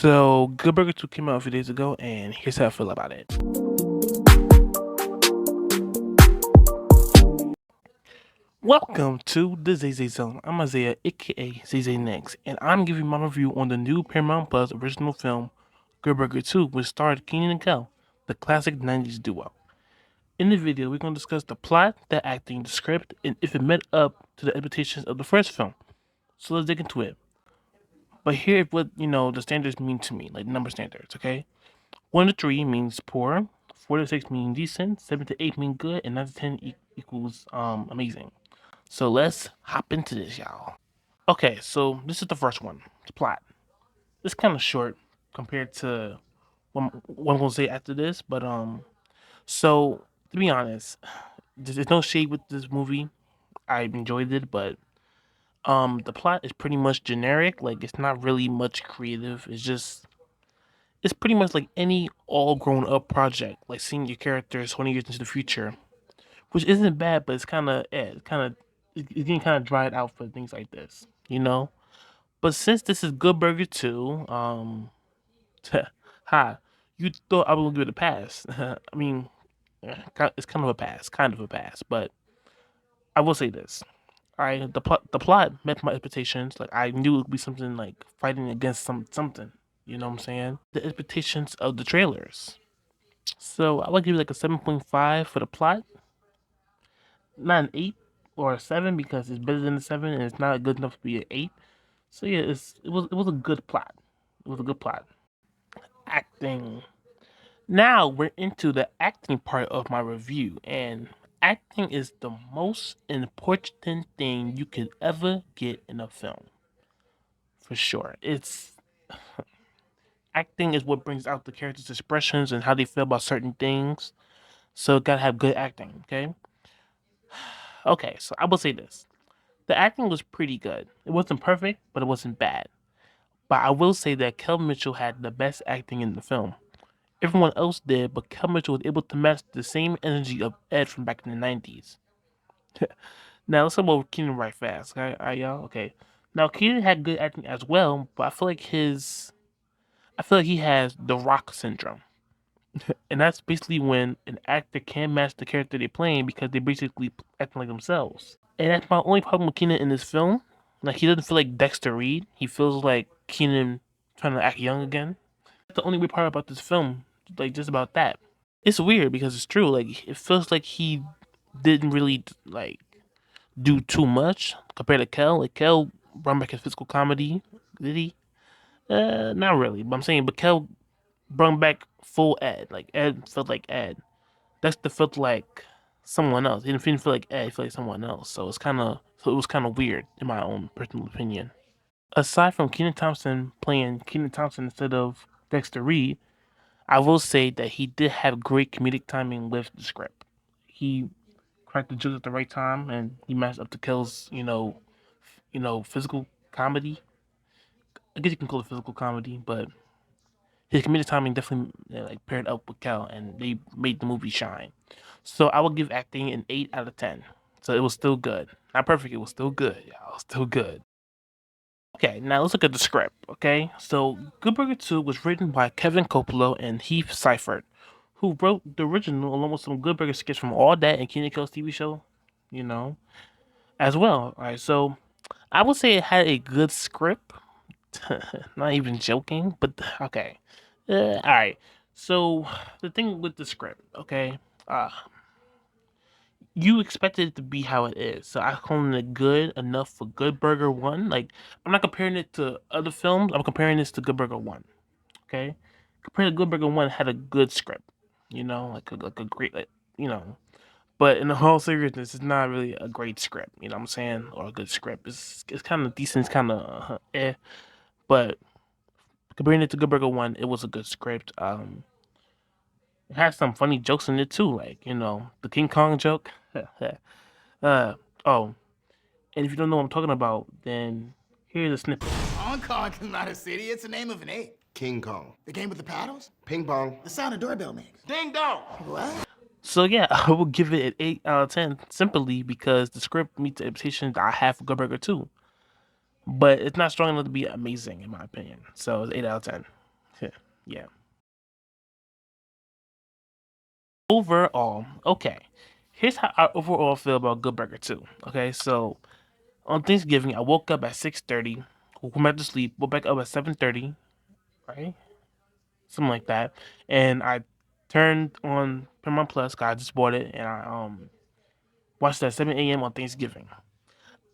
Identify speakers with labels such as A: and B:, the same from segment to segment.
A: So, Good Burger 2 came out a few days ago, and here's how I feel about it. Welcome to the Zay Zay Zone. I'm Isaiah, aka zayzaynicks, and I'm giving my review on the new Paramount Plus original film, Good Burger 2, which starred Keenan and Kel, the classic 90s duo. In the video, we're going to discuss the plot, the acting, the script, and if it met up to the expectations of the first film. So let's dig into it. But here, what the standards mean to me, like number standards, okay? 1 to 3 means poor, 4 to 6 mean decent, 7 to 8 mean good, and 9 to 10 equals amazing. So let's hop into this, y'all. Okay, so this is the first one, the plot. It's kind of short compared to what I'm gonna say after this, but so to be honest, there's no shade with this movie. I enjoyed it, but the plot is pretty much generic. Like it's not really much creative. It's pretty much like any all grown up project, like seeing your characters 20 years into the future, which isn't bad, but it's kind of it's getting kind of dried out for things like this, you know. But since this is Good Burger 2, ha, you thought I was gonna give it a pass. I mean, it's kind of a pass. But I will say this: the plot met my expectations. Like I knew it would be something like fighting against something. You know what I'm saying? The expectations of the trailers. So I would give it like a 7.5 for the plot, not an 8 or a 7 because it's better than a 7 and it's not good enough to be an 8. So yeah, it was a good plot. It was a good plot. Acting. Now we're into the acting part of my review, and acting is the most important thing you could ever get in a film. For sure. It's acting is what brings out the characters' expressions and how they feel about certain things. So gotta have good acting, okay? Okay, so I will say this. The acting was pretty good. It wasn't perfect, but it wasn't bad. But I will say that Kel Mitchell had the best acting in the film. Everyone else did, but Kel Mitchell was able to match the same energy of Ed from back in the 90s. Now let's talk about Keenan right fast. Alright, y'all? Okay. Now Keenan had good acting as well, but I feel like he has the rock syndrome. And that's basically when an actor can't match the character they're playing because they're basically acting like themselves. And that's my only problem with Keenan in this film. Like he doesn't feel like Dexter Reed. He feels like Keenan trying to act young again. That's the only weird part about this film. Like just about that. It's weird because it's true. Like it feels like he didn't really like do too much compared to Kel. Like Kel brought back his physical comedy. Did he? Not really. But I'm saying, but Kel brought back full Ed. Like Ed felt like Ed. Dexter felt like someone else. He didn't feel like Ed. He felt like someone else. So it was kind of weird in my own personal opinion. Aside from Keenan Thompson playing Keenan Thompson instead of Dexter Reed, I will say that he did have great comedic timing with the script. He cracked the jokes at the right time, and he matched up to Kel's, physical comedy. I guess you can call it physical comedy, but his comedic timing definitely like paired up with Kel, and they made the movie shine. So I would give acting an 8 out of 10. So it was still good, not perfect. It was still good, y'all. It was still good. Okay, now let's look at the script. Okay, so Good Burger 2 was written by Kevin Coppola and Heath Seifert, who wrote the original along with some Good Burger skits from All That and Keenan Kel's TV show, you know, as well. All right, so I would say it had a good script. Not even joking, but okay. All right. So the thing with the script, okay, uh, you expected it to be how it is. So I call it good enough for Good Burger One. Like I'm not comparing it to other films. I'm comparing this to Good Burger One. Okay, compared to Good Burger One had a good script. Like a great you know. But in the whole seriousness, it's not really a great script. You know what I'm saying? Or a good script. It's kind of decent. It's kind of eh. But comparing it to Good Burger One, it was a good script. It had some funny jokes in it too, like the King Kong joke. uh oh, and if you don't know what I'm talking about, then here's a snippet.
B: Hong Kong is not a city, it's the name of an ape.
C: King Kong.
B: The game with the paddles?
C: Ping pong.
B: The sound a doorbell makes.
C: Ding dong.
B: What?
A: So yeah, I will give it an 8 out of 10 simply because the script meets the expectations I have for Good Burger 2. But it's not strong enough to be amazing in my opinion. So it's 8 out of 10. Yeah. Overall, okay. Here's how I overall feel about Good Burger 2. Okay, so on Thanksgiving, I woke up at 6:30, went back to sleep, woke back up at 7:30, right? Something like that. And I turned on Paramount Plus, 'cause I just bought it, and I watched it at 7 a.m. on Thanksgiving.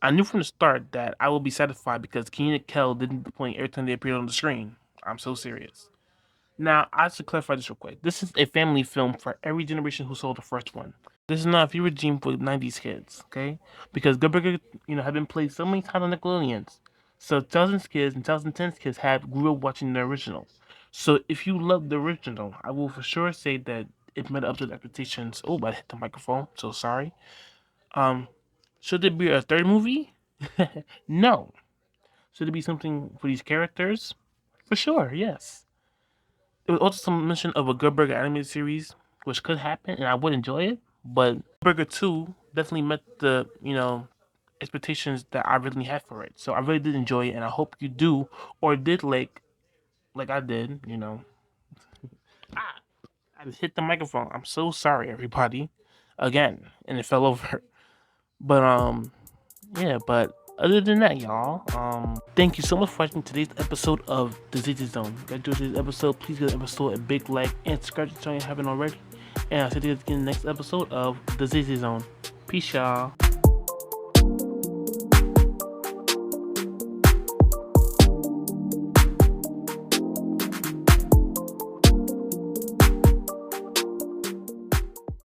A: I knew from the start that I will be satisfied because Keenan and Kel didn't disappoint every time they appeared on the screen. I'm so serious. Now, I should clarify this real quick. This is a family film for every generation who saw the first one. This is not a fever dream for 90s kids, okay? Because Good Burger, had been played so many times on Nickelodeons. So 2000s kids and 2010s kids grew up watching the original. So if you love the original, I will for sure say that it met up to the expectations. Oh, I hit the microphone. So sorry. Um, should there be a third movie? No. Should there be something for these characters? For sure, yes. There was also some mention of a Good Burger animated series, which could happen, and I would enjoy it. But Burger 2 definitely met the, expectations that I really had for it. So I really did enjoy it, and I hope you do, or did like I did, Ah, I just hit the microphone. I'm so sorry, everybody. Again, and it fell over. But yeah, but other than that, y'all, thank you so much for watching today's episode of the Zay Zay Zone. If you enjoyed today's episode, please give the episode a big like and subscribe to the channel if you haven't already. And I'll see you guys again in the next episode of the Zay Zay Zone. Peace, y'all.